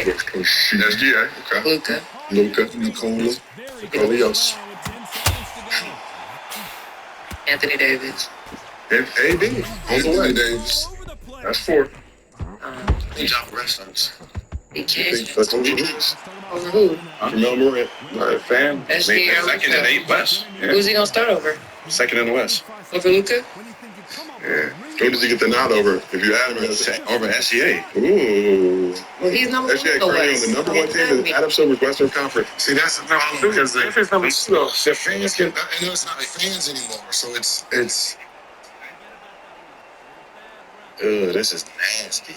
SGA. Okay. Luka. Nikola Jokic. Anthony Davis. And AD on the way. Davis. That's 4. John Restaurants. He I can't. think that's what it is. Over who? Jamel Morant. Not a fan. SGA or Second in the Luka? West. Who's he gonna start over? Second in the West. Over Luka? Yeah. Who does he get the nod over? If you add him as Over SCA. Ooh. Well, he's number SGA one. currently on the number 1 team in Adam Silver's Western Conference. See, that's the problem because the fans can, I know it's not fans anymore, so it's. This is nasty.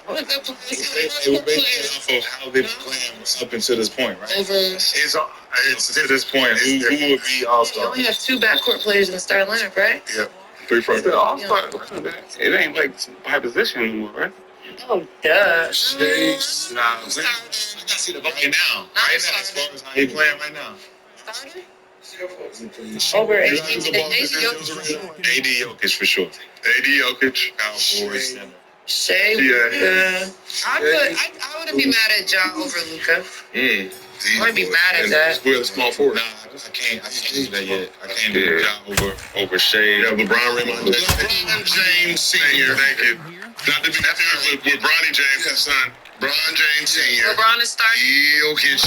It was based off of how they playing up until this point, right? Over. it's to this point. Who would be all You star? only have 2 backcourt players in the starting lineup, right? Yep. 3 front. All star. It ain't like by position anymore, right? Oh, duh. Chase. Nah, I gotta see the right now. Right now, as far as how he playing right now. Starter? Over AD AD Jokic for sure. AD Jokic. Cowboys center. Shea. Yeah. I wouldn't be mad at Ja over Luka. I wouldn't be mad at And that. we're the small 4. Nah, I can't do that yet. I can't do John over Shea. You have LeBron, Raymond James Sr. Thank you. Not to be with Bronny James, his son. Bron James Sr. LeBron is starting. Jokic,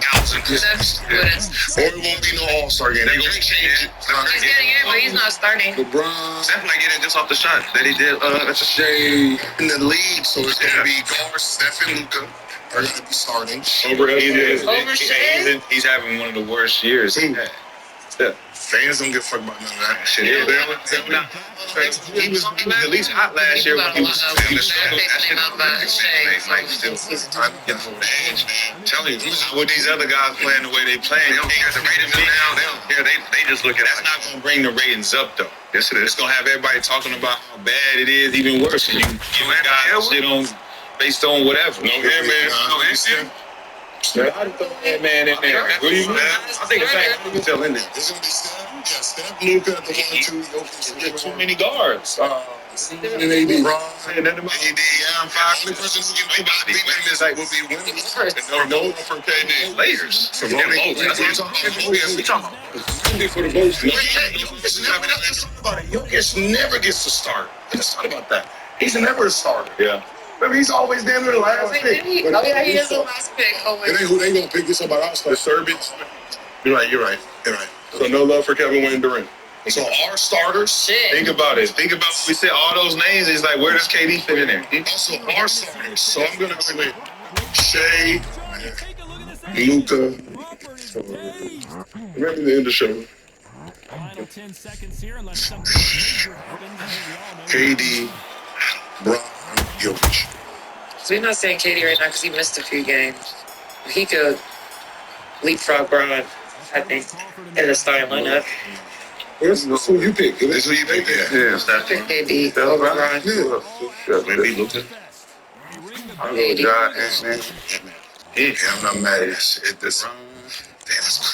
1,000%. Or it won't be no All-Star game. They're going to change it. He's getting in, but he's not starting. LeBron, Definitely getting just off the shot that he did. That's a Shea in the lead, so it's going to be Gar, Steph, and Luka are going to be starting. Over SGA. Over Shea? He's having one of the worst years. Yeah. Fans don't give a fuck about none of that shit. Yeah, he was at least hot last year when he was in the struggle. That shit Mike still trying to get over the edge, man. I'm telling you, with these other guys playing the way they playing, they don't care the ratings down. They don't care. They just look at that's not gonna bring the ratings up though. Yes, it is. It's gonna have everybody talking about how bad it is, even worse. And you give guys shit on based on whatever. No hair, man. No hair. I'd throw that man in there. I think it's like we can tell in there. It's going to be Steph, Luka at the 1, 2, Jokic. Too many guards. And AD. I'm fine. The only person who can beat them is will be winning. And no from KD. Lakers. That's what I'm talking about. We talking about For the most. Jokic never gets to start. Let's talk about that. He's never a starter. Yeah. Remember, he's always damn near the last pick. He is the last pick. It ain't who they gonna pick. It's about our The stuff. Serbians. You're right. So no love for Kevin Wayne Durant. So our starters, Shit. Think about it. Think about we said all those names. It's like where does KD fit in there? also our starters. So I'm gonna go with Shea, Luka. Remember the end of the show. Final 10 seconds here, unless something KD, Bron, Jokic. So we're not saying KD right now because he missed a few games. He could leapfrog Bron, I think, in the starting lineup. That's who you pick. That's who you pick. yeah. Pick KD over Bron. Maybe Luka. I'm going to die, man. Yeah, I'm not mad at this.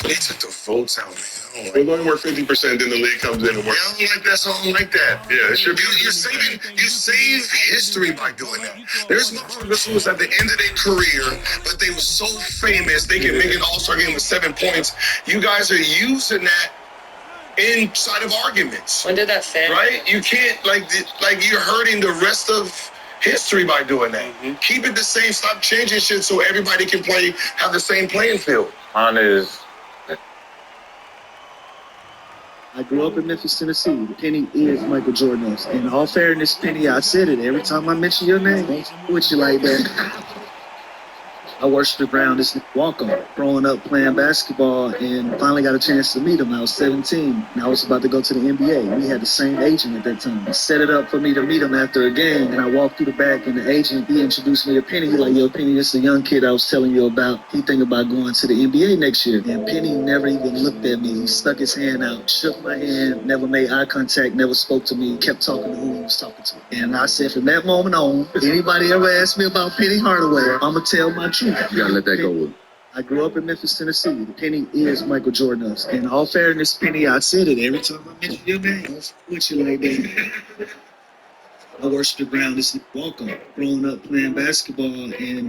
They took the votes out, man. We're going where 50% in the league comes in and I works. don't like that. So I don't like that. Yeah, it should be. You save history by doing that. There's motherfuckers who was at the end of their career, but they were so famous they can make an All-Star game with 7 points. You guys are using that inside of arguments, When did that fan? right? You can't like you're hurting the rest of history by doing that. Keep it the same. Stop changing shit so everybody can have the same playing field. On is I grew up in Memphis, Tennessee. Penny is Michael Jordan. In all fairness, Penny, I said it every time I mention your name. With you like that. I worshiped the ground this walk-on. Growing up playing basketball and finally got a chance to meet him. I was 17 and I was about to go to the NBA. We had the same agent at that time. He set it up for me to meet him after a game, and I walked through the back and the agent, he introduced me to Penny. He like, yo, Penny, this is a young kid I was telling you about. He think about going to the NBA next year. And Penny never even looked at me. He stuck his hand out, shook my hand, never made eye contact, never spoke to me, kept talking to who he was talking to. And I said, from that moment on, anybody ever ask me about Penny Hardaway, I'm going to tell my truth. you gotta let that go with. I grew up in Memphis, Tennessee. Penny is Michael Jordan. In all fairness, Penny, I said it every time I mention your name. With you like that. I worship the ground this walk-on. Growing up playing basketball and